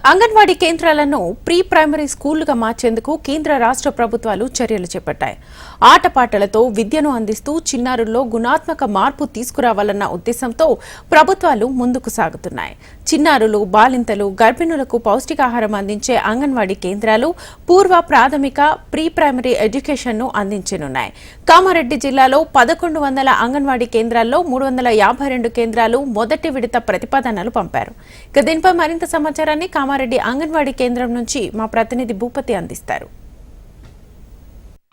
అంగన్వాడీ కేంద్రాలను pre primary స్కూళ్లుగా మార్చేందుకు కేంద్ర రాష్ట్ర ప్రభుత్వాలు చర్యలు చేపట్టాయి. ఆటపాటలతో విద్యను అందిస్తూ చిన్నారుల్లో గుణాత్మక మార్పు తీసుకురావాలన్న ఉద్దేశంతో ప్రభుత్వాలు ముందుకు సాగుతున్నాయి. చిన్నారులు, బాలింతలు, గర్భిణులకు పౌష్టికాహారం అందించే అంగన్వాడీ కేంద్రాలు పూర్వ ప్రాథమిక ప్రీ ప్రైమరీ ఎడ్యుకేషన్ను అందించనున్నాయి. కామారెడ్డి జిల్లాలో 1100 అంగన్వాడీ కేంద్రాల్లో 352 కేంద్రాలు మొదటి విడత ప్రతిపాదనలు పంపారు. దీనిపై మరింత సమాచారాన్ని కామారెడ్డి అంగన్వాడీ కేంద్రం నుంచి మా ప్రతినిధి భూపతి అందిస్తారు.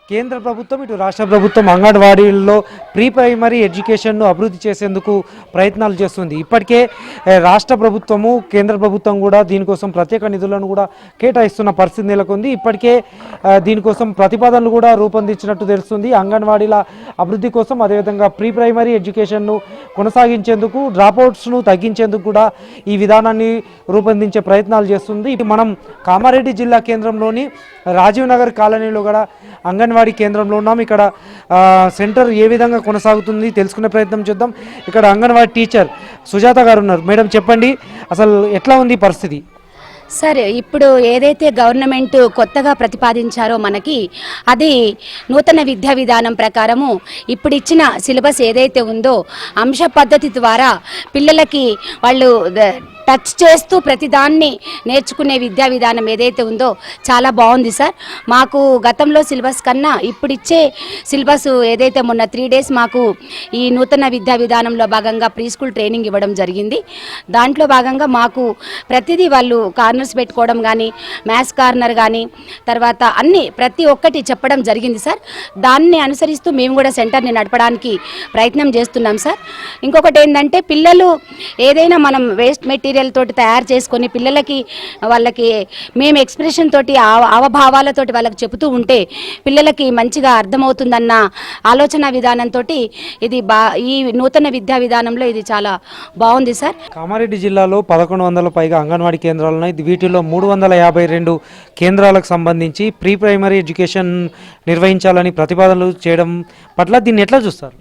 కేంద్ర ప్రభుత్వం ఇటు రాష్ట్ర ప్రభుత్వం అంగన్వాడీల్లో ప్రీ ప్రైమరీ ఎడ్యుకేషన్ను అభివృద్ధి చేసేందుకు ప్రయత్నాలు చేస్తుంది. ఇప్పటికే రాష్ట్ర ప్రభుత్వము కేంద్ర ప్రభుత్వం కూడా దీనికోసం ప్రత్యేక నిధులను కూడా కేటాయిస్తున్న పరిస్థితి నెలకొంది. ఇప్పటికే దీనికోసం ప్రతిపాదనలు కూడా రూపొందించినట్టు తెలుస్తుంది. అంగన్వాడీల అభివృద్ధి కోసం, అదేవిధంగా ప్రీ ప్రైమరీ ఎడ్యుకేషన్ను కొనసాగించేందుకు, డ్రాప్అవుట్స్ను తగ్గించేందుకు కూడా ఈ విధానాన్ని రూపొందించే ప్రయత్నాలు చేస్తుంది. ఇటు మనం కామారెడ్డి జిల్లా కేంద్రంలోని రాజీవ్ నగర్ కాలనీలో కూడా అంగన్వాడీ కేంద్రంలో ఉన్నాం. ఇక్కడ సెంటర్ ఏ విధంగా కొనసాగుతుంది తెలుసుకునే ప్రయత్నం చేద్దాం. ఇక్కడ అంగన్వాడీ టీచర్ సుజాత గారు ఉన్నారు. మేడం, చెప్పండి, అసలు ఎట్లా ఉంది పరిస్థితి? సార్, ఇప్పుడు ఏదైతే గవర్నమెంట్ కొత్తగా ప్రతిపాదించారో మనకి అది నూతన విద్యా విధానం ప్రకారము ఇప్పుడు ఇచ్చిన సిలబస్ ఏదైతే ఉందో అంశ పద్ధతి ద్వారా పిల్లలకి వాళ్ళు టచ్ చేస్తూ ప్రతిదాన్ని నేర్చుకునే విద్యా విధానం ఏదైతే ఉందో చాలా బాగుంది సార్. మాకు గతంలో సిలబస్ కన్నా ఇప్పుడు ఇచ్చే సిలబస్ ఏదైతే మొన్న 3 days మాకు ఈ నూతన విద్యా విధానంలో భాగంగా ప్రీ స్కూల్ ట్రైనింగ్ ఇవ్వడం జరిగింది. దాంట్లో భాగంగా మాకు ప్రతిదీ వాళ్ళు కార్నర్స్ పెట్టుకోవడం కానీ, మ్యాథ్స్ కార్నర్ కానీ, తర్వాత అన్ని ప్రతి ఒక్కటి చెప్పడం జరిగింది సార్. దాన్ని అనుసరిస్తూ మేము కూడా సెంటర్ని నడపడానికి ప్రయత్నం చేస్తున్నాం సార్. ఇంకొకటి ఏంటంటే, పిల్లలు ఏదైనా మనం వేస్ట్ మెటీరియల్ తోటి తయారు చేసుకొని పిల్లలకి వాళ్ళకి మేము ఎక్స్ప్రెషన్ తోటి అవభావాలతోటి వాళ్ళకి చెబుతూ ఉంటే పిల్లలకి మంచిగా అర్థమవుతుందన్న ఆలోచన విధానంతో ఇది ఈ నూతన విద్యా విధానంలో ఇది చాలా బాగుంది సార్. కామారెడ్డి జిల్లాలో 1100 పైగా అంగన్వాడీ కేంద్రాలు ఉన్నాయి. వీటిలో 352 కేంద్రాలకు సంబంధించి ప్రీ ప్రైమరీ ఎడ్యుకేషన్ నిర్వహించాలని ప్రతిపాదనలు చేయడం పట్ల దీన్ని ఎట్లా చూస్తారు?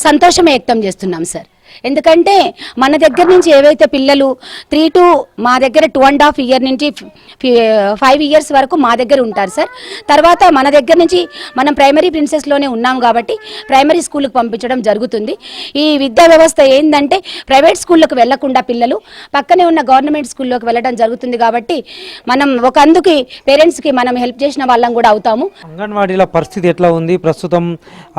సంతోషం వ్యక్తం చేస్తున్నాం సార్. ఎందుకంటే మన దగ్గర నుంచి ఏవైతే పిల్లలు 3 to మా దగ్గర 2.5 years నుంచి 5 years వరకు మా దగ్గర ఉంటారు సార్. తర్వాత మన దగ్గర నుంచి మనం ప్రైమరీ ప్రిన్సెస్లోనే ఉన్నాం కాబట్టి ప్రైమరీ స్కూల్కి పంపించడం జరుగుతుంది. ఈ విద్యా వ్యవస్థ ఏంటంటే ప్రైవేట్ స్కూళ్ళకు వెళ్లకుండా పిల్లలు పక్కనే ఉన్న గవర్నమెంట్ స్కూల్లోకి వెళ్ళడం జరుగుతుంది. కాబట్టి మనం ఒక అందుకు పేరెంట్స్కి మనం హెల్ప్ చేసిన వాళ్ళం కూడా అవుతాము. అంగన్వాడీల పరిస్థితి ఎట్లా ఉంది ప్రస్తుతం?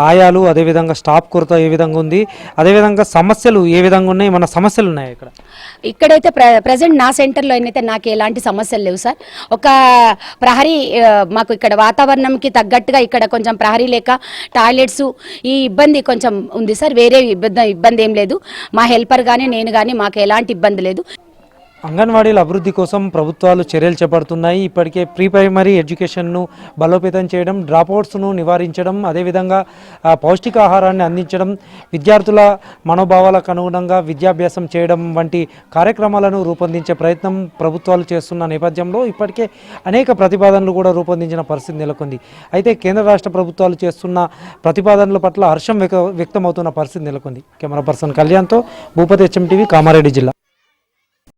ఆయాలు, అదేవిధంగా స్టాఫ్ కొరత ఏ విధంగా ఉంది, అదేవిధంగా సమస్యలు ఏ విధంగా ఉన్నాయి, మన సమస్యలు ఉన్నాయి ఇక్కడైతే ప్రజెంట్ నా సెంటర్లో అయితే నాకు ఎలాంటి సమస్యలు లేవు సార్. ఒక ప్రహరీ మాకు ఇక్కడ వాతావరణంకి తగ్గట్టుగా ఇక్కడ కొంచెం ప్రహరీ లేక టాయిలెట్స్ ఈ ఇబ్బంది కొంచెం ఉంది సార్. వేరే ఇబ్బంది ఏం లేదు. మా హెల్పర్ కానీ నేను కానీ మాకు ఎలాంటి ఇబ్బంది లేదు. అంగన్వాడీల అభివృద్ధి కోసం ప్రభుత్వాలు చర్యలు చేపడుతున్నాయి. ఇప్పటికే ప్రీ ప్రైమరీ ఎడ్యుకేషన్ను బలోపేతం చేయడం, డ్రాప్అవుట్స్ను నివారించడం, అదేవిధంగా పౌష్టికాహారాన్ని అందించడం, విద్యార్థుల మనోభావాలకు అనుగుణంగా విద్యాభ్యాసం చేయడం వంటి కార్యక్రమాలను రూపొందించే ప్రయత్నం ప్రభుత్వాలు చేస్తున్న నేపథ్యంలో ఇప్పటికే అనేక ప్రతిపాదనలు కూడా రూపొందించిన పరిస్థితి నెలకొంది. అయితే కేంద్ర రాష్ట్ర ప్రభుత్వాలు చేస్తున్న ప్రతిపాదనల పట్ల హర్షం వ్యక్తమవుతున్న పరిస్థితి నెలకొంది. కెమెరా పర్సన్ కళ్యాణ్తో భూపతి, HM TV, కామారెడ్డి జిల్లా.